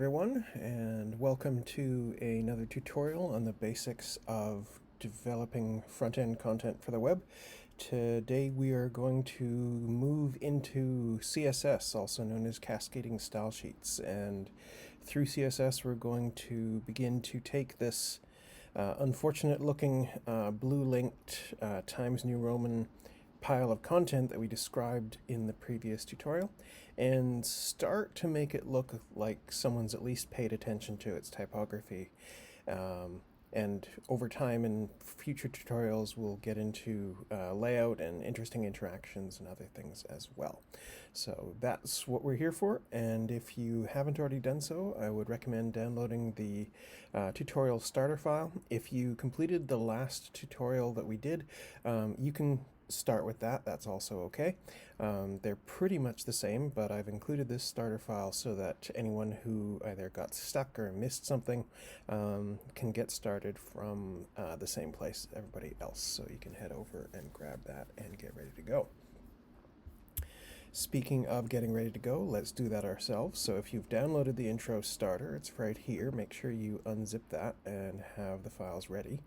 Everyone, and welcome to another tutorial on the basics of developing front-end content for the web. Today we are going to move into CSS, also known as cascading style sheets, and through CSS we're going to begin to take this unfortunate looking blue linked Times New Roman pile of content that we described in the previous tutorial and start to make it look like someone's at least paid attention to its typography. And over time in future tutorials, we'll get into layout and interesting interactions and other things as well. So that's what we're here for. And if you haven't already done so, I would recommend downloading the tutorial starter file. If you completed the last tutorial that we did, you can start with that. That's also okay. They're pretty much the same, but I've included this starter file so that anyone who either got stuck or missed something can get started from the same place as everybody else. So you can head over and grab that and get ready to go. Speaking of getting ready to go, let's do that ourselves. So if you've downloaded the intro starter, it's right here. Make sure you unzip that and have the files ready.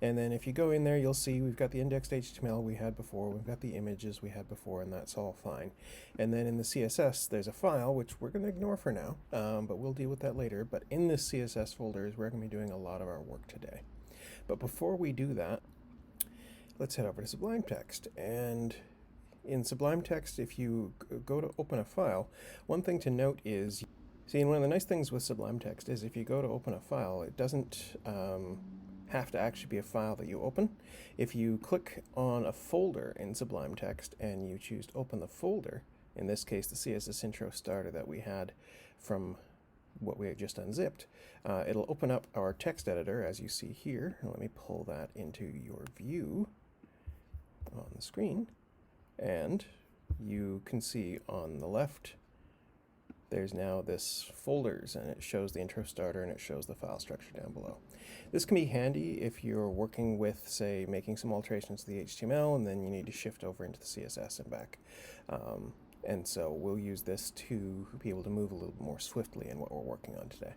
And then if you go in there, you'll see we've got the indexed HTML we had before, we've got the images we had before, and that's all fine. And then in the CSS, there's a file, which we're going to ignore for now, but we'll deal with that later. But in this CSS folder is where we're going to be doing a lot of our work today. But before we do that, let's head over to Sublime Text. And in Sublime Text, if you go to open a file, one thing to note is, see, one of the nice things with Sublime Text is if you go to open a file, it doesn't have to actually be a file that you open. If you click on a folder in Sublime Text and you choose to open the folder, in this case the CSS intro starter that we had from what we had just unzipped, it'll open up our text editor as you see here. Let me pull that into your view on the screen, and you can see on the left there's now this folders, and it shows the intro starter and it shows the file structure down below. This can be handy if you're working with, say, making some alterations to the HTML and then you need to shift over into the CSS and back. And so we'll use this to be able to move a little more swiftly in what we're working on today.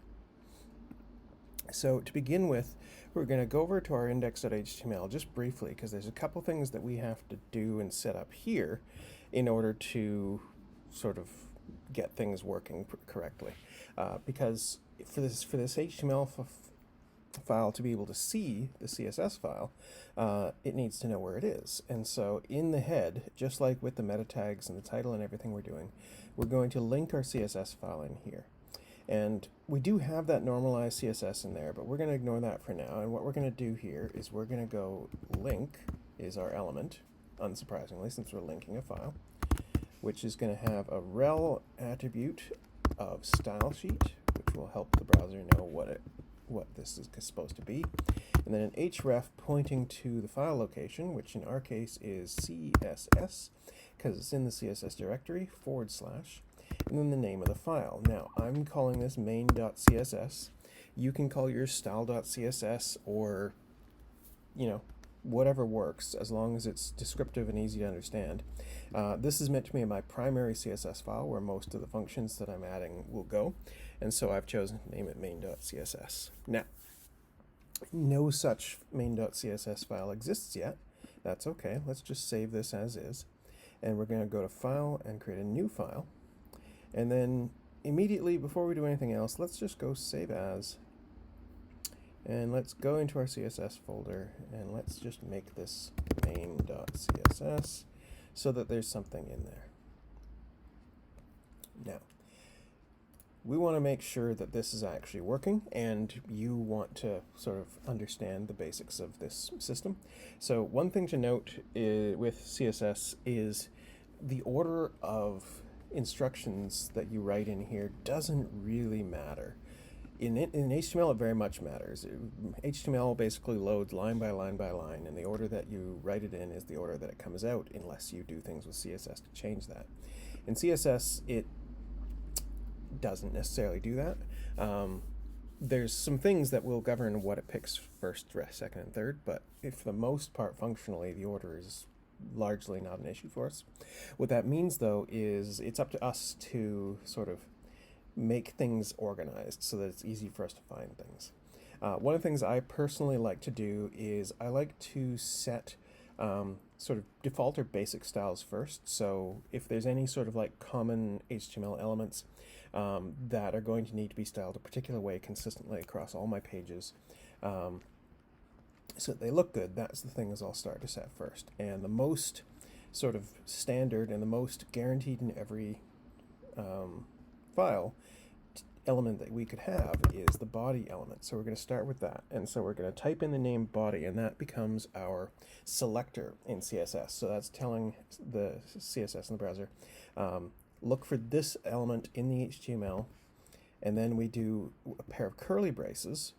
So to begin with, we're going to go over to our index.html just briefly because there's a couple things that we have to do and set up here in order to sort of get things working correctly, because for this HTML file to be able to see the CSS file, it needs to know where it is. And so in the head, just like with the meta tags and the title and everything we're doing, we're going to link our CSS file in here. And we do have that normalized CSS in there, but we're going to ignore that for now. And what we're going to do here is we're going to go link is our element, unsurprisingly, since we're linking a file, which is going to have a rel attribute of style sheet, which will help the browser know what this is supposed to be, and then an href pointing to the file location, which in our case is CSS, because it's in the CSS directory, / and then the name of the file. Now, I'm calling this main.css. You can call yours style.css or, whatever works, as long as it's descriptive and easy to understand. This is meant to be my primary CSS file where most of the functions that I'm adding will go, and so I've chosen to name it main.css. Now, no such main.css file exists yet. That's okay. Let's just save this as is, and we're going to go to File and create a new file, and then immediately before we do anything else, let's just go Save As. And let's go into our CSS folder and let's just make this main.css so that there's something in there. Now, we want to make sure that this is actually working, and you want to sort of understand the basics of this system. So one thing to note with CSS is the order of instructions that you write in here doesn't really matter. In HTML, it very much matters. HTML basically loads line by line by line, and the order that you write it in is the order that it comes out, unless you do things with CSS to change that. In CSS, it doesn't necessarily do that. There's some things that will govern what it picks first, second, and third, but for the most part, functionally, the order is largely not an issue for us. What that means, though, is it's up to us to sort of make things organized so that it's easy for us to find things. One of the things I personally like to do is I like to set sort of default or basic styles first. So if there's any sort of like common HTML elements that are going to need to be styled a particular way consistently across all my pages, so that they look good, that's the things I'll start to set first. And the most sort of standard and the most guaranteed in every file element that we could have is the body element. So we're going to start with that. And so we're going to type in the name body, and that becomes our selector in CSS. So that's telling the CSS in the browser, look for this element in the HTML, and then we do a pair of curly braces,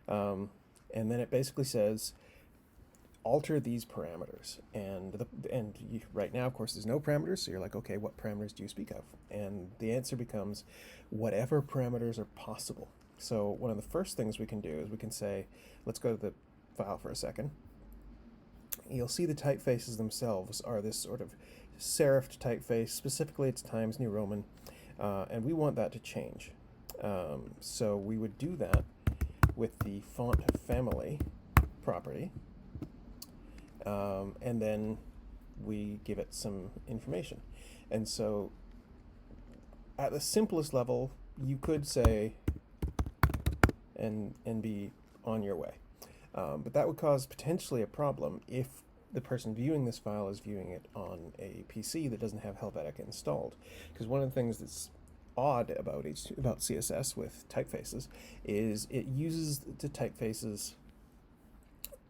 and then it basically says, alter these parameters. And right now, of course, there's no parameters, so you're like, okay, what parameters do you speak of? And the answer becomes whatever parameters are possible. So one of the first things we can do is we can say, let's go to the file for a second. You'll see the typefaces themselves are this sort of serifed typeface. Specifically, it's Times New Roman, and we want that to change. So we would do that with the font family property. And then we give it some information. And so at the simplest level, you could say and be on your way. But that would cause potentially a problem if the person viewing this file is viewing it on a PC that doesn't have Helvetica installed. Because one of the things that's odd about CSS with typefaces is it uses the typefaces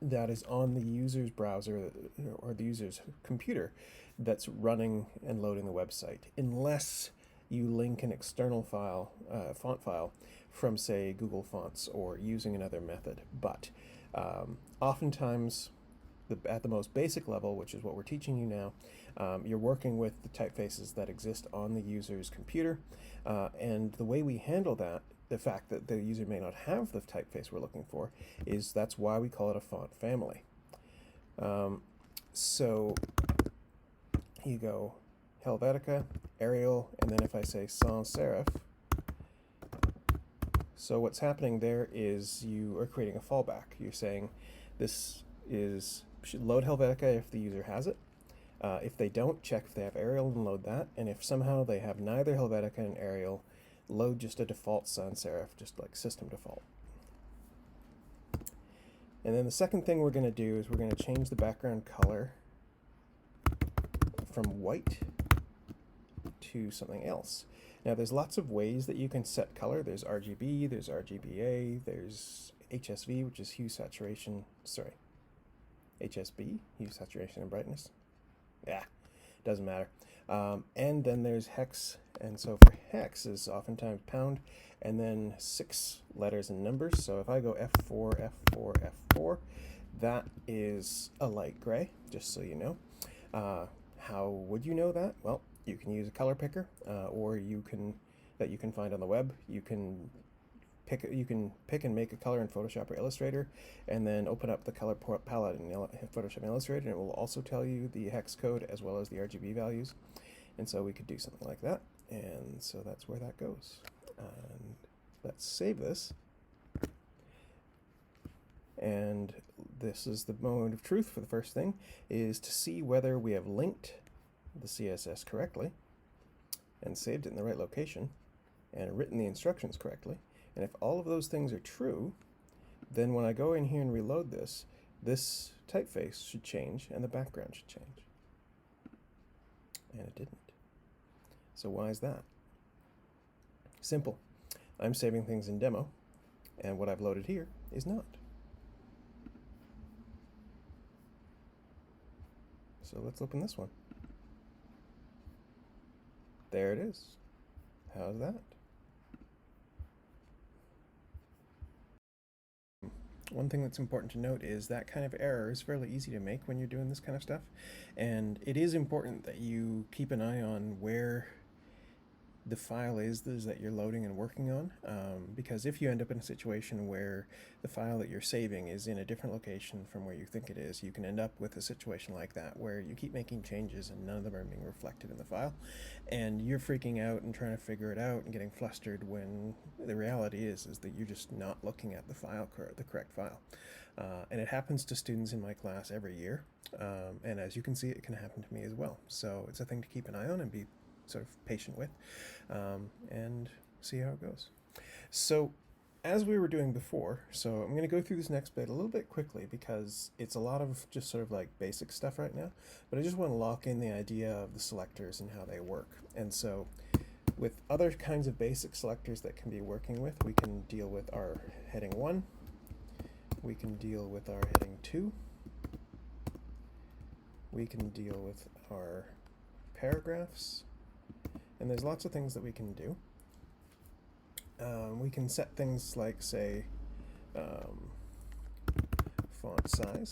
that is on the user's browser or the user's computer that's running and loading the website, unless you link an external file, font file, from, say, Google Fonts or using another method. But oftentimes, at the most basic level, which is what we're teaching you now, you're working with the typefaces that exist on the user's computer, and the way we handle that, the fact that the user may not have the typeface we're looking for, is that's why we call it a font family. So you go Helvetica, Arial, and then if I say sans serif, so what's happening there is you are creating a fallback. You're saying this should load Helvetica if the user has it. If they don't, check if they have Arial and load that. And if somehow they have neither Helvetica and Arial, load just a default sans serif, just like system default. And then the second thing we're going to do is we're going to change the background color from white to something else. Now there's lots of ways that you can set color. There's RGB, there's RGBA, there's HSV, which is hue, saturation, sorry, HSB, hue, saturation, and brightness. Yeah, doesn't matter. And then there's hex, and so for hex is oftentimes pound, and then 6 letters and numbers. So if I go F4, F4, F4, that is a light gray, just so you know. How would you know that? Well, you can use a color picker, or you can find on the web. You can pick and make a color in Photoshop or Illustrator, and then open up the color palette in Photoshop and Illustrator, and it will also tell you the hex code as well as the RGB values. And so we could do something like that, and so that's where that goes. And let's save this. And this is the moment of truth for the first thing, is to see whether we have linked the CSS correctly and saved it in the right location and written the instructions correctly. And if all of those things are true, then when I go in here and reload this, this typeface should change and the background should change. And it didn't. So why is that? Simple. I'm saving things in demo, and what I've loaded here is not. So let's open this one. There it is. How's that? One thing that's important to note is that kind of error is fairly easy to make when you're doing this kind of stuff, and it is important that you keep an eye on where the file is that you're loading and working on, because if you end up in a situation where the file that you're saving is in a different location from where you think it is, you can end up with a situation like that where you keep making changes and none of them are being reflected in the file, and you're freaking out and trying to figure it out and getting flustered when the reality is that you're just not looking at the file, the correct file. And it happens to students in my class every year, and as you can see, it can happen to me as well. So it's a thing to keep an eye on and be sort of patient with, and see how it goes. So as we were doing before, so I'm going to go through this next bit a little bit quickly because it's a lot of just sort of like basic stuff right now, but I just want to lock in the idea of the selectors and how they work. And so with other kinds of basic selectors that can be working with, we can deal with our heading 1, we can deal with our heading 2, we can deal with our paragraphs, and there's lots of things that we can do. We can set things like, say, font size.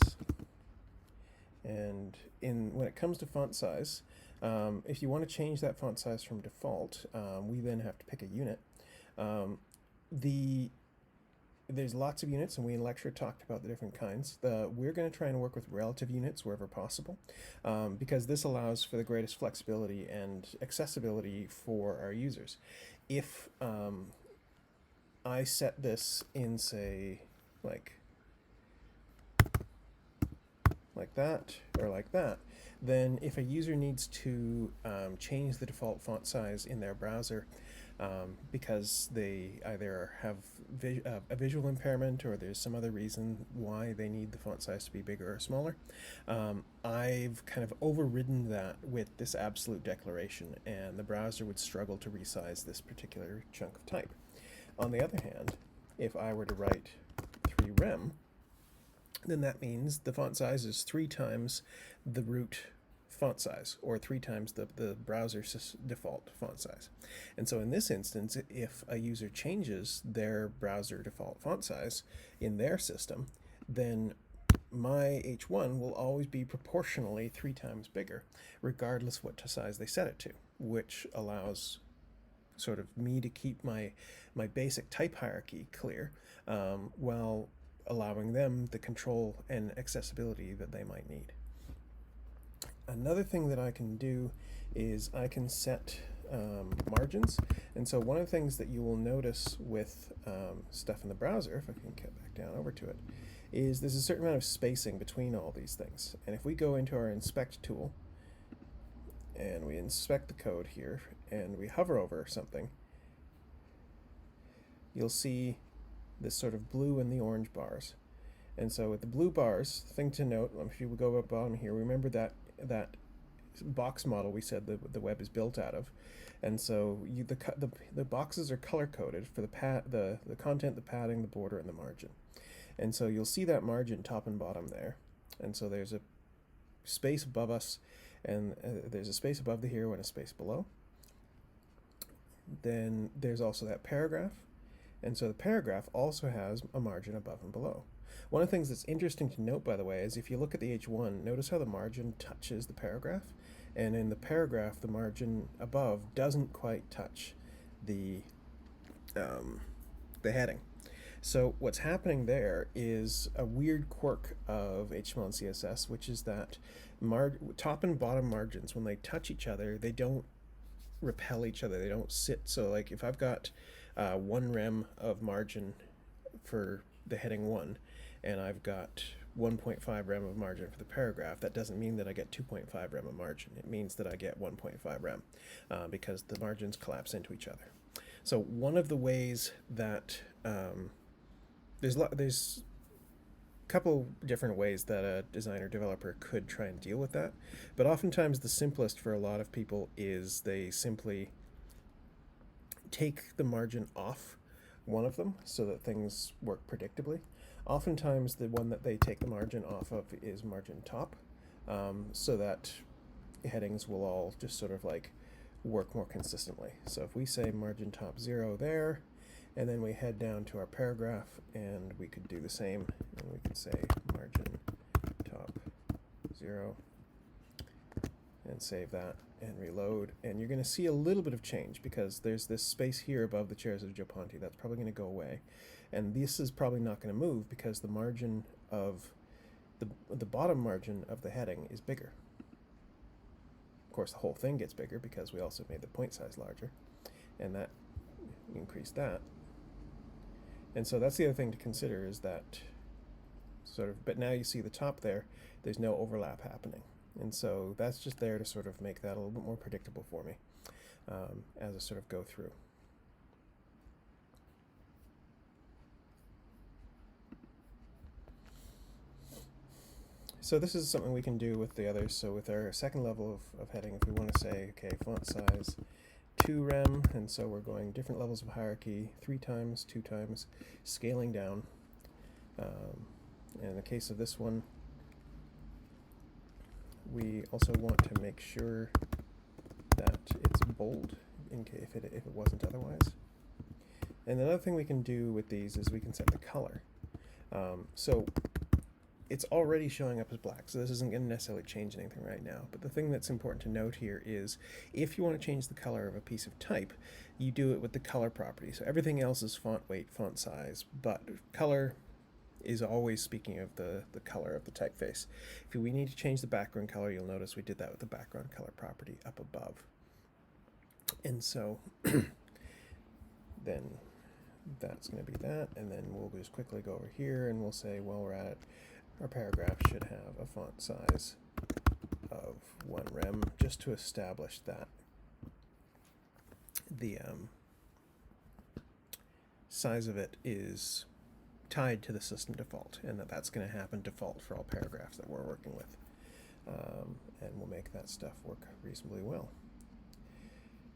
And when it comes to font size, if you want to change that font size from default, we then have to pick a unit. There's lots of units, and we in lecture talked about the different kinds. We're going to try and work with relative units wherever possible, because this allows for the greatest flexibility and accessibility for our users. If I set this in, say, like that or like that, then if a user needs to change the default font size in their browser, because they either have a visual impairment or there's some other reason why they need the font size to be bigger or smaller, I've kind of overridden that with this absolute declaration, and the browser would struggle to resize this particular chunk of type. On the other hand, if I were to write 3rem, then that means the font size is 3 times the root font size, or 3 times the browser's default font size. And so in this instance, if a user changes their browser default font size in their system, then my H1 will always be proportionally 3 times bigger, regardless what size they set it to, which allows sort of me to keep my basic type hierarchy clear, while allowing them the control and accessibility that they might need. Another thing that I can do is I can set margins. And so one of the things that you will notice with stuff in the browser, if I can get back down over to it, is there's a certain amount of spacing between all these things. And if we go into our inspect tool and we inspect the code here and we hover over something, you'll see this sort of blue and the orange bars. And so with the blue bars, thing to note, if you go up bottom here, remember that box model we said the web is built out of. And so the boxes are color-coded for the content, the padding, the border, and the margin. And so you'll see that margin top and bottom there. And so there's a space above us, and there's a space above the hero and a space below. Then there's also that paragraph. And so the paragraph also has a margin above and below. One of the things that's interesting to note, by the way, is if you look at the H1, notice how the margin touches the paragraph. And in the paragraph, the margin above doesn't quite touch the heading. So what's happening there is a weird quirk of HTML and CSS, which is that top and bottom margins, when they touch each other, they don't repel each other. They don't sit. So like if I've got 1 rem of margin for the heading 1, and I've got 1.5 rem of margin for the paragraph, that doesn't mean that I get 2.5 rem of margin. It means that I get 1.5 rem because the margins collapse into each other. So one of the ways that there's a couple different ways that a designer developer could try and deal with that, but oftentimes the simplest for a lot of people is they simply take the margin off one of them so that things work predictably. Oftentimes the one that they take the margin off of is margin top, so that headings will all just sort of like work more consistently. So if we say margin top 0 there, and then we head down to our paragraph, and we could do the same, and we could say margin top 0 and save that. and reload, and you're going to see a little bit of change because there's this space here above the chairs of Joe Ponte. That's probably going to go away. And this is probably not going to move because the margin of the bottom margin of the heading is bigger. Of course, the whole thing gets bigger because we also made the point size larger, and that increased that. And so that's the other thing to consider is that sort of, but now you see the top there, there's no overlap happening. And so that's just there to sort of make that a little bit more predictable for me as I sort of go through. So this is something we can do with the others. So with our second level of heading, if we want to say, okay, font size 2 rem, and so we're going different levels of hierarchy, 3 times, 2 times, scaling down. And in the case of this one, we also want to make sure that it's bold in case if it wasn't otherwise. And another thing we can do with these is we can set the color. So it's already showing up as black, so this isn't going to necessarily change anything right now. But the thing that's important to note here is if you want to change the color of a piece of type, you do it with the color property. So everything else is font weight, font size, but color is always speaking of the color of the typeface. If we need to change the background color, you'll notice we did that with the background color property up above. And so then that's going to be that, and then we'll just quickly go over here and we'll say, well, we're at our paragraph should have a font size of 1 rem, just to establish that the size of it is tied to the system default, and that's going to happen default for all paragraphs that we're working with. And we'll make that stuff work reasonably well.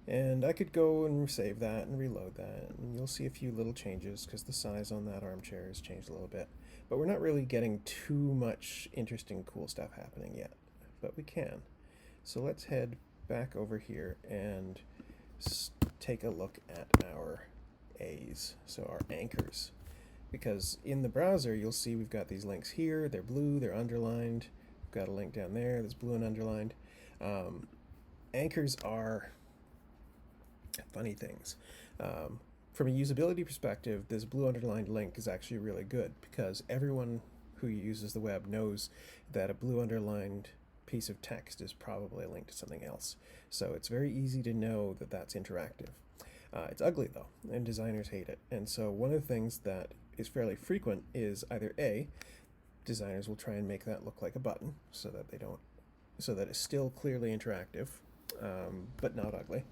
And I could go and save that and reload that, and you'll see a few little changes because the size on that armchair has changed a little bit. But we're not really getting too much interesting, cool stuff happening yet, but we can. So let's head back over here and take a look at our A's, so our anchors. Because in the browser, you'll see we've got these links here. They're blue, they're underlined. We've got a link down there that's blue and underlined. Anchors are funny things. From a usability perspective, this blue underlined link is actually really good because everyone who uses the web knows that a blue underlined piece of text is probably a link to something else. So it's very easy to know that that's interactive. It's ugly though, and designers hate it. And so one of the things that is fairly frequent is either A, designers will try and make that look like a button so that it's still clearly interactive, but not ugly,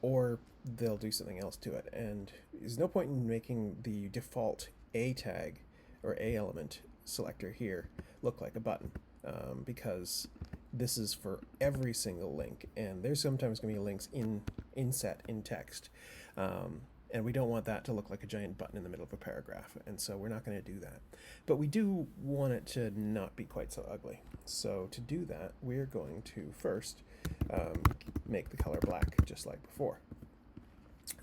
or they'll do something else to it. And there's no point in making the default A tag or A element selector here look like a button, because this is for every single link, and there's sometimes going to be links inset in text, and we don't want that to look like a giant button in the middle of a paragraph, and so we're not going to do that. But we do want it to not be quite so ugly. So to do that, we're going to first make the color black just like before.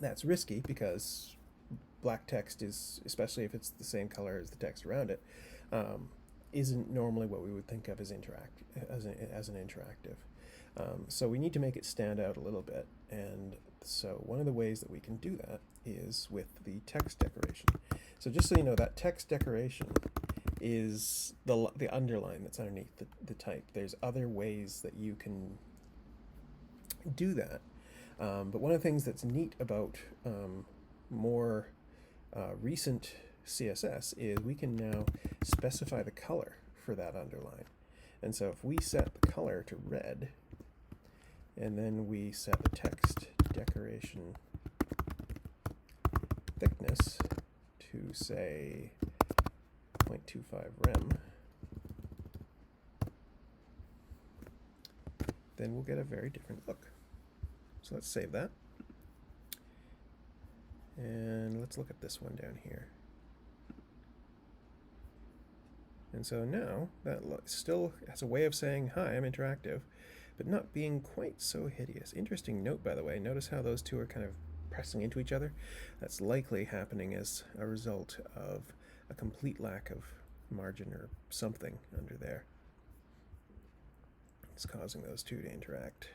That's risky because black text is, especially if it's the same color as the text around it, isn't normally what we would think of as an interactive. So we need to make it stand out a little bit, and so one of the ways that we can do that is with the text decoration. So just so you know, that text decoration is the underline that's underneath the type. There's other ways that you can do that, but one of the things that's neat about more recent CSS is we can now specify the color for that underline. And so if we set the color to red, and then we set the text decoration thickness to say 0.25 rem, then we'll get a very different look. So let's save that. And let's look at this one down here. And so now that still has a way of saying, hi, I'm interactive, but not being quite so hideous. Interesting note, by the way. Notice how those two are kind of pressing into each other? That's likely happening as a result of a complete lack of margin or something under there. It's causing those two to interact.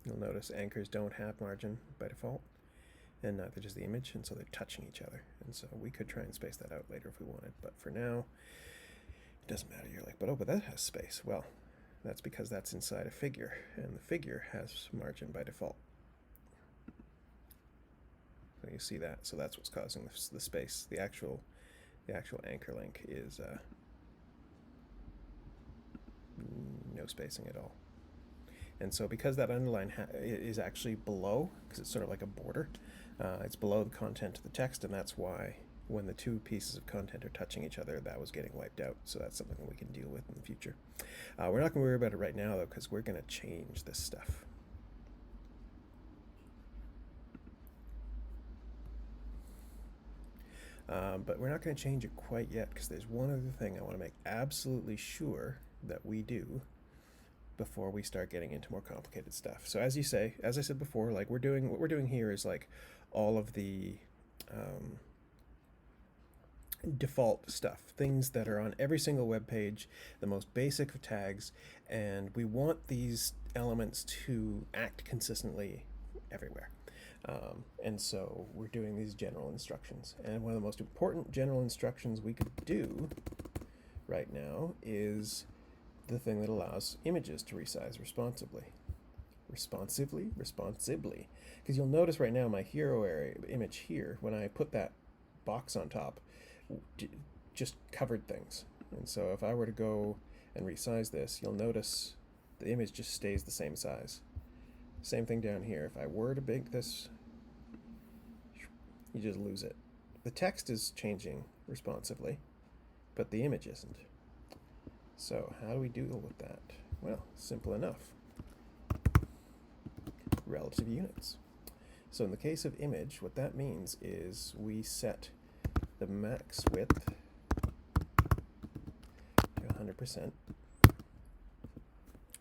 You'll notice anchors don't have margin by default, and neither does the image, and so they're touching each other. And so we could try and space that out later if we wanted, but for now, it doesn't matter. You're like, but that has space. Well, that's because that's inside a figure, and the figure has margin by default. So you see that. So that's what's causing the space. The actual anchor link is no spacing at all. And so because that underline is actually below, because it's sort of like a border, it's below the content of the text, and that's why when the two pieces of content are touching each other, that was getting wiped out. So that's something that we can deal with in the future. We're not going to worry about it right now, though, because we're going to change this stuff. But we're not going to change it quite yet, because there's one other thing I want to make absolutely sure that we do before we start getting into more complicated stuff. So as I said before, like what we're doing here is like all of the default stuff, things that are on every single web page, the most basic of tags, and we want these elements to act consistently everywhere. And so we're doing these general instructions. And one of the most important general instructions we could do right now is the thing that allows images to resize responsibly. Responsibly? Because you'll notice right now my hero area image here, when I put that box on top, just covered things. And so if I were to go and resize this, you'll notice the image just stays the same size. Same thing down here. If I were to make this, you just lose it. The text is changing responsively, but the image isn't. So how do we deal with that? Well, simple enough. Relative units. So in the case of image, what that means is we set the max width to 100%.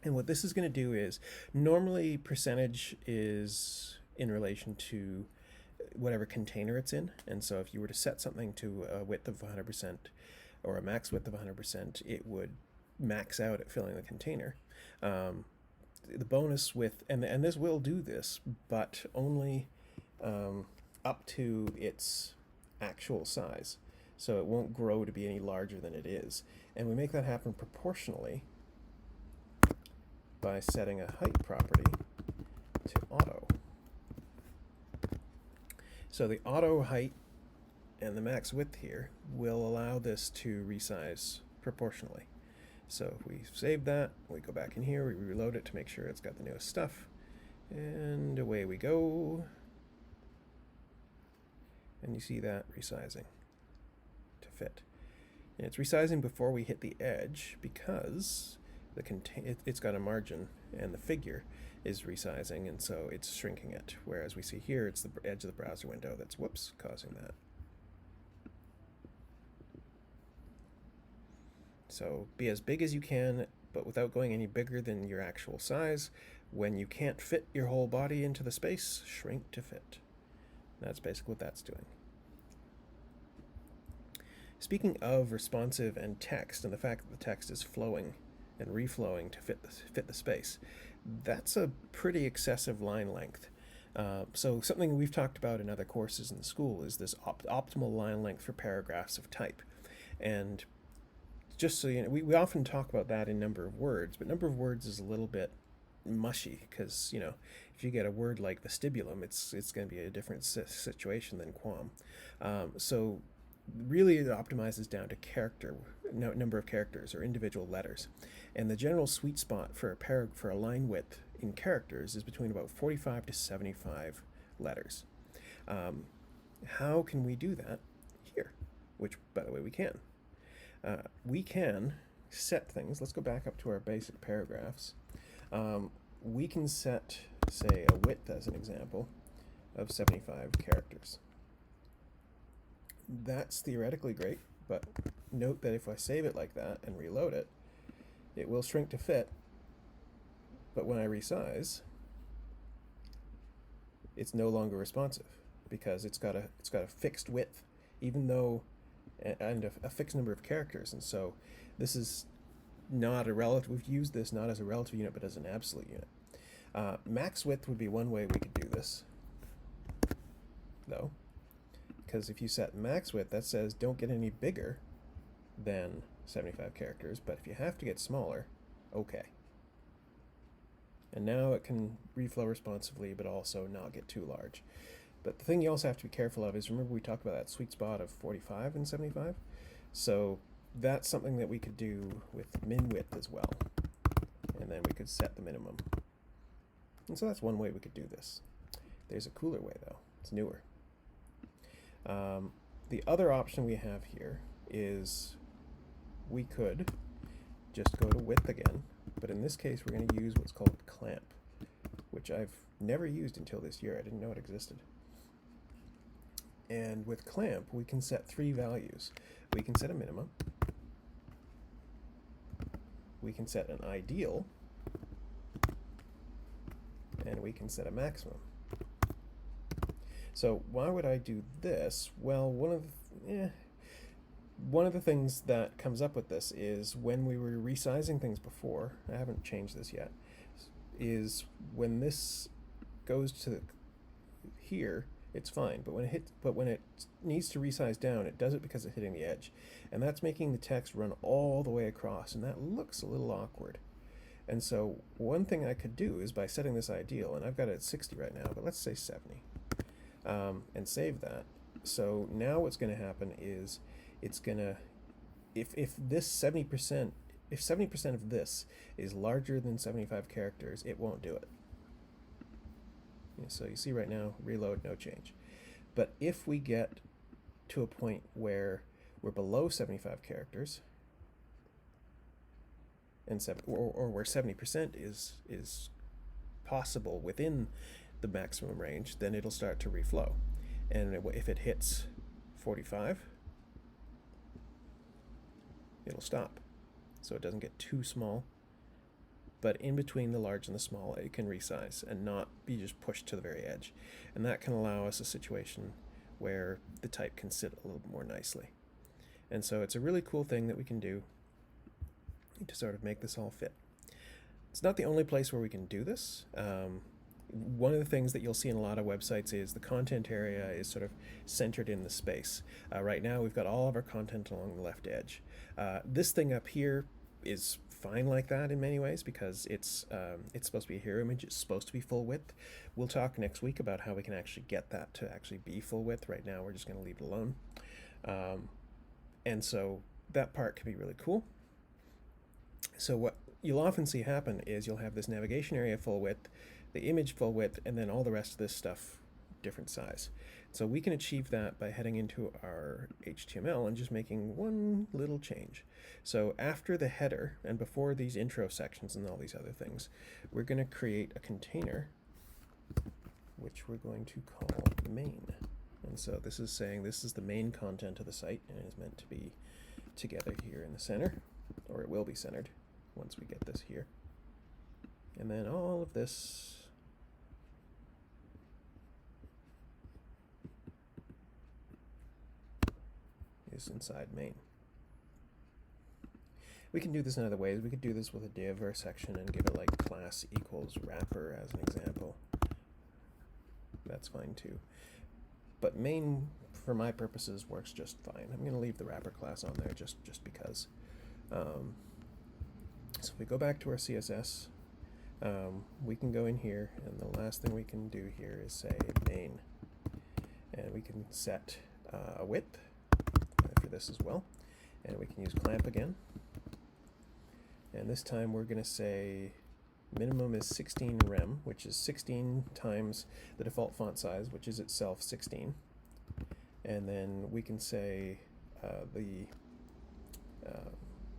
And what this is going to do is, normally percentage is in relation to whatever container it's in. And so if you were to set something to a width of 100% or a max width of 100%, it would max out at filling the container. The bonus with, and this will do this, but only up to its actual size. So it won't grow to be any larger than it is. And we make that happen proportionally by setting a height property to auto. So the auto height and the max width here will allow this to resize proportionally. So if we save that, we go back in here, we reload it to make sure it's got the newest stuff, and away we go. And you see that resizing to fit. And it's resizing before we hit the edge because it's got a margin, and the figure is resizing, and so it's shrinking it. Whereas we see here, it's the edge of the browser window that's, causing that. So be as big as you can, but without going any bigger than your actual size. When you can't fit your whole body into the space, shrink to fit. That's basically what that's doing. Speaking of responsive and text, and the fact that the text is flowing and reflowing to fit the space, that's a pretty excessive line length. So something we've talked about in other courses in the school is this optimal line length for paragraphs of type. And just so you know, we often talk about that in number of words, but number of words is a little bit mushy because, you know, if you get a word like vestibulum, it's going to be a different situation than quam. So really it optimizes down to number of characters or individual letters. And the general sweet spot for a line width in characters is between about 45 to 75 letters. How can we do that here? Which, by the way, we can. We can set things. Let's go back up to our basic paragraphs. We can set, say, a width as an example of 75 characters. That's theoretically great, but note that if I save it like that and reload it, it will shrink to fit. But when I resize, it's no longer responsive because it's got a fixed width, even though and a fixed number of characters. And so this is not a relative. We've used this not as a relative unit, but as an absolute unit. Max width would be one way we could do this, though, because if you set max width, that says don't get any bigger than 75 characters, but if you have to get smaller, okay. And now it can reflow responsively, but also not get too large. But the thing you also have to be careful of is, remember we talked about that sweet spot of 45 and 75? So that's something that we could do with min width as well. And then we could set the minimum. And so that's one way we could do this. There's a cooler way though, it's newer. The other option we have here is we could just go to width again, but in this case we're going to use what's called clamp, which I've never used until this year. I didn't know it existed. And with clamp we can set 3 values. We can set a minimum, we can set an ideal, and we can set a maximum. So why would I do this? Well, one of the things that comes up with this is when we were resizing things before, I haven't changed this yet, is when this goes to here, it's fine, but when it needs to resize down, it does it because it's hitting the edge, and that's making the text run all the way across, and that looks a little awkward. And so one thing I could do is by setting this ideal, and I've got it at 60 right now, but let's say 70, and save that. So now what's going to happen is it's going to, if this 70%, if 70% of this is larger than 75 characters, it won't do it. So you see right now, reload, no change. But if we get to a point where we're below 75 characters, and or where 70% is possible within the maximum range, then it'll start to reflow. And if it hits 45, it'll stop. So it doesn't get too small. But in between the large and the small, it can resize and not be just pushed to the very edge. And that can allow us a situation where the type can sit a little more nicely. And so it's a really cool thing that we can do to sort of make this all fit. It's not the only place where we can do this. One of the things that you'll see in a lot of websites is the content area is sort of centered in the space. Right now we've got all of our content along the left edge. This thing up here is fine like that in many ways because it's supposed to be a hero image. It's supposed to be full width. We'll talk next week about how we can actually get that to actually be full width. Right now we're just going to leave it alone. And so that part can be really cool. So what you'll often see happen is you'll have this navigation area full width, the image full width, and then all the rest of this stuff different size. So we can achieve that by heading into our HTML and just making one little change. So after the header and before these intro sections and all these other things, we're going to create a container which we're going to call main. And so this is saying this is the main content of the site and it is meant to be together here in the center, or it will be centered once we get this here. And then all of this is inside main. We can do this in other ways. We could do this with a div or a section and give it like class equals wrapper as an example. That's fine too. But main, for my purposes, works just fine. I'm going to leave the wrapper class on there just because. So if we go back to our CSS, we can go in here, and the last thing we can do here is say main. And we can set a width for this as well. And we can use clamp again. And this time we're going to say minimum is 16 rem, which is 16 times the default font size, which is itself 16. And then we can say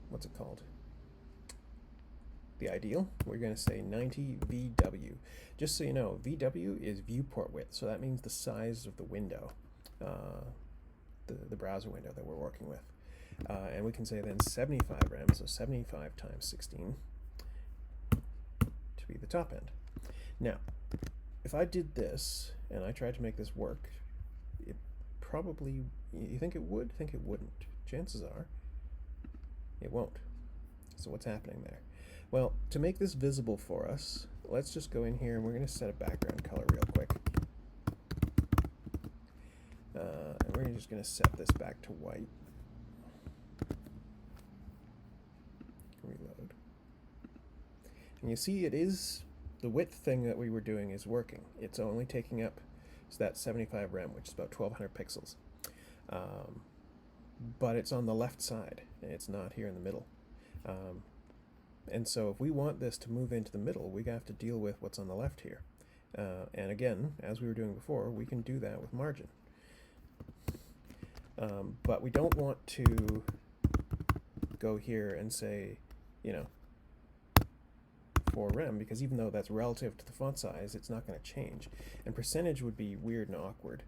what's it called? The ideal. We're going to say 90 VW. Just so you know, VW is viewport width, so that means the size of the window, the browser window that we're working with. And we can say then 75 rem, so 75 times 16 to be the top end. Now, if I did this and I tried to make this work, it probably, you think it would? Think it wouldn't. Chances are it won't. So what's happening there? Well, to make this visible for us, let's just go in here and we're going to set a background color real quick. And we're just going to set this back to white. Reload. And you see it is, the width thing that we were doing is working. It's only taking up that 75 rem, which is about 1200 pixels. But it's on the left side, it's not here in the middle. And so if we want this to move into the middle, we have to deal with what's on the left here. And again, as we were doing before, we can do that with margin. But we don't want to go here and say, 4 rem, because even though that's relative to the font size, it's not going to change. And percentage would be weird and awkward,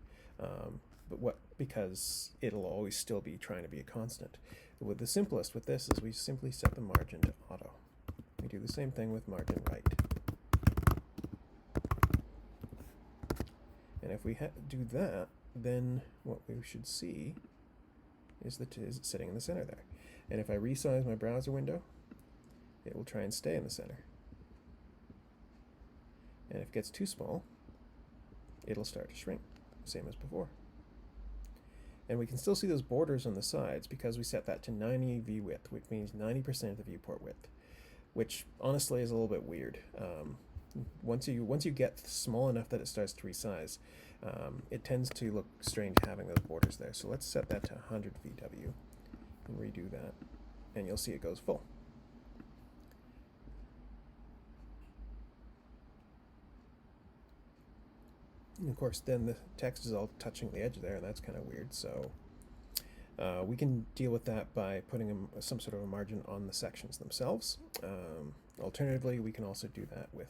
because it'll always still be trying to be a constant. The simplest with this is we simply set the margin to auto. We do the same thing with margin right. And if we do that, then what we should see is it sitting in the center there. And if I resize my browser window, it will try and stay in the center. And if it gets too small, it'll start to shrink, same as before. And we can still see those borders on the sides because we set that to 90 v width, which means 90% of the viewport width, which honestly is a little bit weird. Once you get small enough that it starts to resize, it tends to look strange having those borders there. So let's set that to 100 VW and redo that, and you'll see it goes full. And of course, then the text is all touching the edge there, and that's kind of weird. So we can deal with that by putting some sort of a margin on the sections themselves. Alternatively, we can also do that with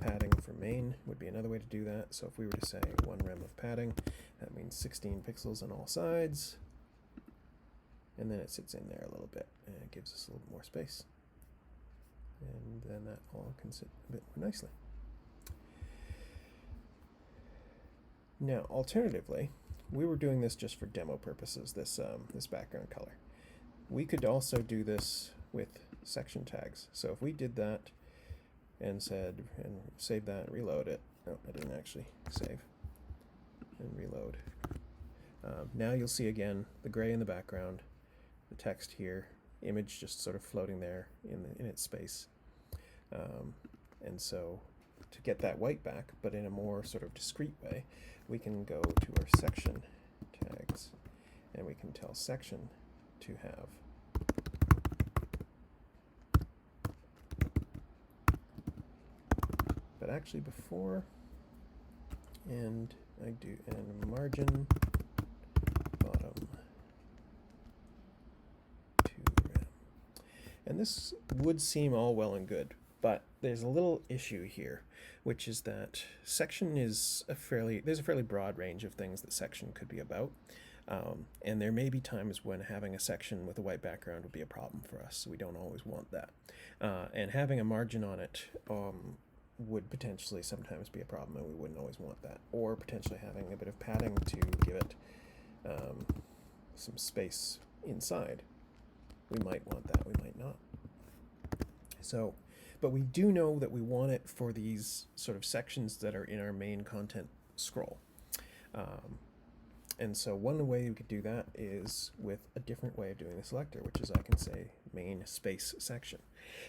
padding for main would be another way to do that. So if we were to say 1 rem of padding, that means 16 pixels on all sides. And then it sits in there a little bit, and it gives us a little more space. And then that all can sit a bit more nicely. Now, alternatively, we were doing this just for demo purposes, this background color. We could also do this with section tags. So if we did that and save that and reload it. No, I didn't actually save and reload. Now you'll see again the gray in the background, the text here, image just sort of floating there in its space. And so to get that white back, but in a more sort of discrete way, we can go to our section tags, and we can tell section to have but actually before, and I do, and margin bottom 2 rem. And this would seem all well and good, but there's a little issue here, which is that section is there's a fairly broad range of things that section could be about. And there may be times when having a section with a white background would be a problem for us, so we don't always want that. And having a margin on it would potentially sometimes be a problem, and we wouldn't always want that. Or potentially having a bit of padding to give it some space inside. We might want that, we might not. So, but we do know that we want it for these sort of sections that are in our main content scroll. And so one way we could do that is with a different way of doing the selector, which is I can say main space section.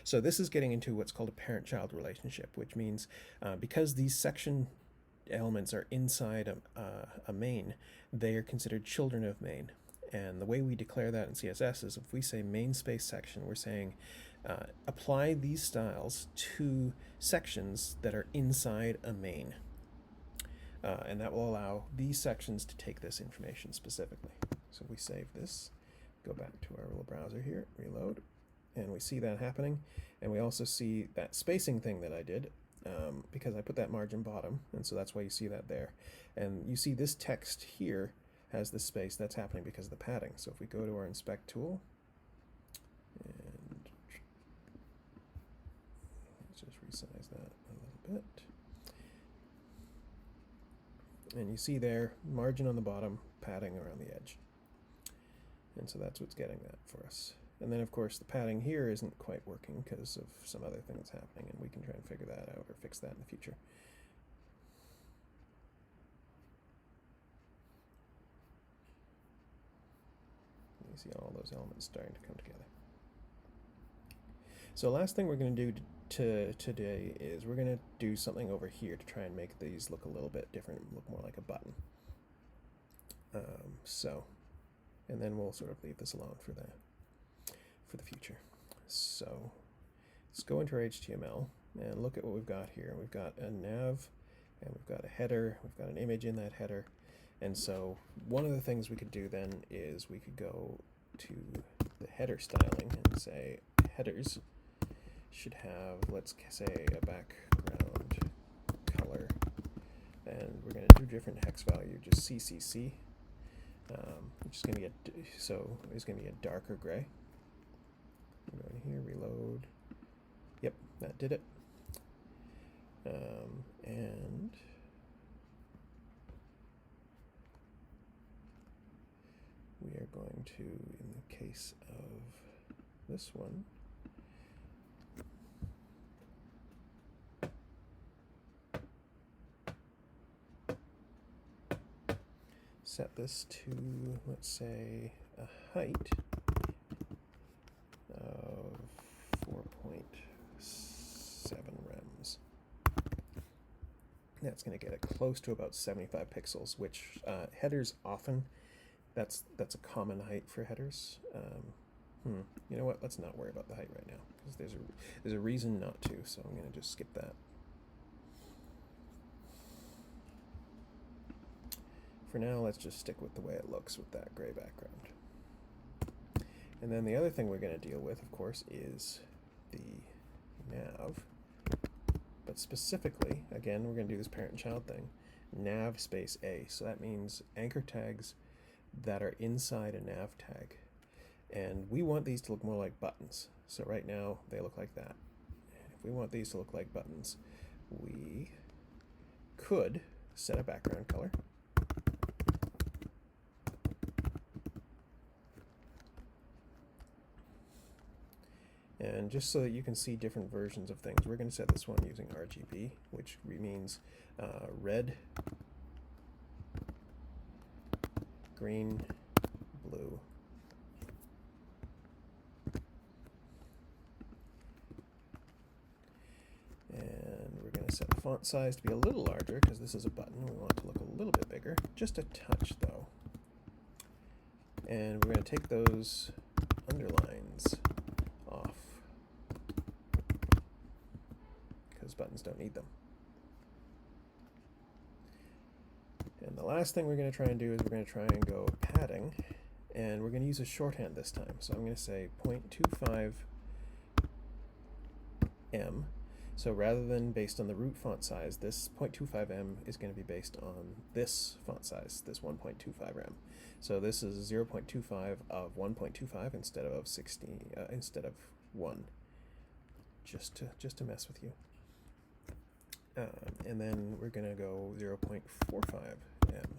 So this is getting into what's called a parent-child relationship, which means because these section elements are inside a main, they are considered children of main. And the way we declare that in CSS is if we say main space section, we're saying apply these styles to sections that are inside a main. And that will allow these sections to take this information specifically. So we save this, go back to our little browser here, reload, and we see that happening. And we also see that spacing thing that I did because I put that margin bottom, and so that's why you see that there. And you see this text here has this space. That's happening because of the padding. So if we go to our inspect tool, and let's just resize that a little bit. And you see there, margin on the bottom, padding around the edge. And so that's what's getting that for us. And then of course the padding here isn't quite working because of some other things happening, and we can try and figure that out or fix that in the future. You see all those elements starting to come together. So last thing we're going to do today is we're going to do something over here to try and make these look a little bit different, look more like a button. And then we'll sort of leave this alone for the future. So let's go into our HTML and look at what we've got here. We've got a nav, and we've got a header, we've got an image in that header. And so one of the things we could do then is we could go to the header styling and say headers should have, let's say, a background color, and we're going to do different hex value, just CCC, which is going to be it's going to be a darker gray. Go in here, reload. Yep, that did it. And we are going to, in the case of this one, set this to, let's say, a height of 4.7 rems. That's going to get it close to about 75 pixels, which headers often, that's a common height for headers. You know what? Let's not worry about the height right now, because there's a reason not to, so I'm going to just skip that. For now, let's just stick with the way it looks with that gray background. And then the other thing we're going to deal with, of course, is the nav. But specifically, again, we're going to do this parent-child thing, nav space A. So that means anchor tags that are inside a nav tag. And we want these to look more like buttons. So right now, they look like that. If we want these to look like buttons, we could set a background color. And just so that you can see different versions of things, we're going to set this one using RGB, which means red, green, blue. And we're going to set the font size to be a little larger because this is a button. We want it to look a little bit bigger, just a touch though. And we're going to take those underlines off, because buttons don't need them. And the last thing we're going to try and do is we're going to try and go padding, and we're going to use a shorthand this time. So I'm going to say 0.25 em. So rather than based on the root font size, this 0.25 em is going to be based on this font size, this 1.25 rem. So this is 0.25 of 1.25 instead of 1, just to mess with you. And then we're going to go 0.45 em.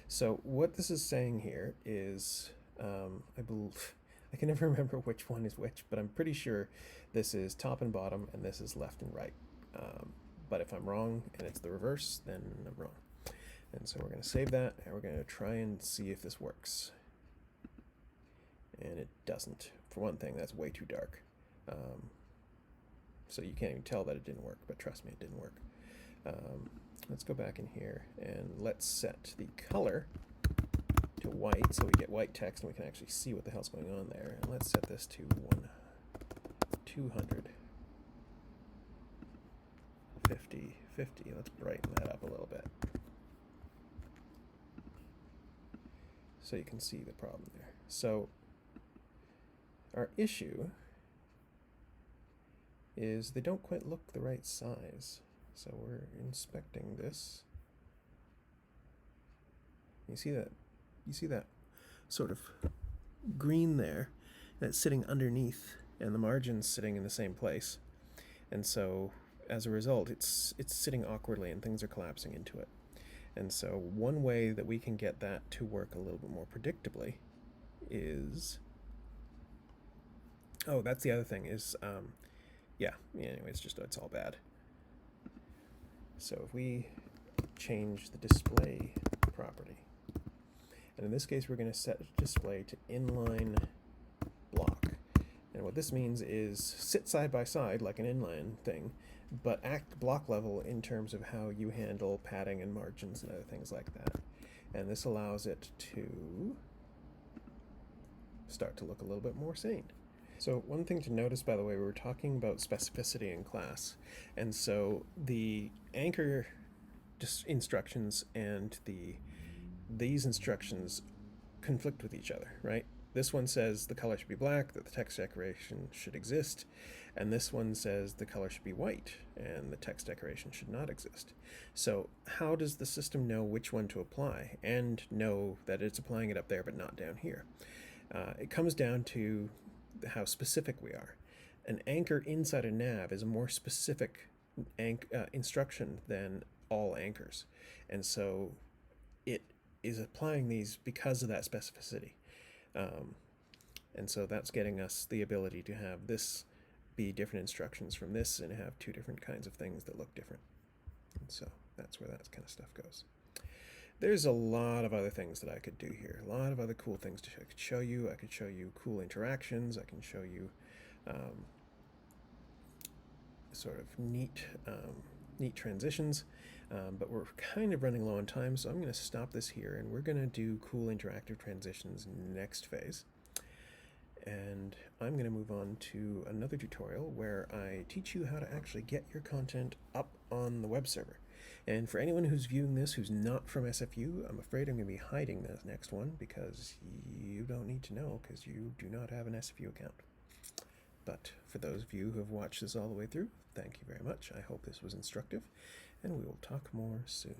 So what this is saying here is, I believe, I can never remember which one is which, but I'm pretty sure this is top and bottom and this is left and right. But if I'm wrong and it's the reverse, then I'm wrong. And so we're going to save that, and we're going to try and see if this works. And it doesn't. For one thing, that's way too dark. So you can't even tell that it didn't work, but trust me, it didn't work. Let's go back in here and let's set the color to white so we get white text and we can actually see what the hell's going on there. And let's set this to 200. 50. Let's brighten that up a little bit, so you can see the problem there. So our issue is they don't quite look the right size. So we're inspecting this. You see that sort of green there that's sitting underneath, and the margin's sitting in the same place. And so as a result, it's sitting awkwardly and things are collapsing into it. And so one way that we can get that to work a little bit more predictably is Oh, that's the other thing is, yeah, anyway, it's all bad. So if we change the display property, and in this case we're going to set display to inline block. And what this means is sit side by side like an inline thing, but act block level in terms of how you handle padding and margins and other things like that. And this allows it to start to look a little bit more sane. So one thing to notice, by the way, we were talking about specificity in class, and so the anchor instructions and these instructions conflict with each other, right? This one says the color should be black, that the text decoration should exist, and this one says the color should be white and the text decoration should not exist. So how does the system know which one to apply and know that it's applying it up there but not down here? It comes down to how specific we are. An anchor inside a nav is a more specific instruction than all anchors, and so it is applying these because of that specificity. And so that's getting us the ability to have this be different instructions from this and have two different kinds of things that look different. And so that's where that kind of stuff goes. There's a lot of other things that I could do here. A lot of other cool things I could show you. I could show you cool interactions. I can show you sort of neat transitions. But we're kind of running low on time, so I'm going to stop this here, and we're going to do cool interactive transitions next phase. And I'm going to move on to another tutorial where I teach you how to actually get your content up on the web server. And for anyone who's viewing this who's not from SFU, I'm afraid I'm going to be hiding the next one because you don't need to know because you do not have an SFU account. But for those of you who have watched this all the way through, thank you very much. I hope this was instructive, and we will talk more soon.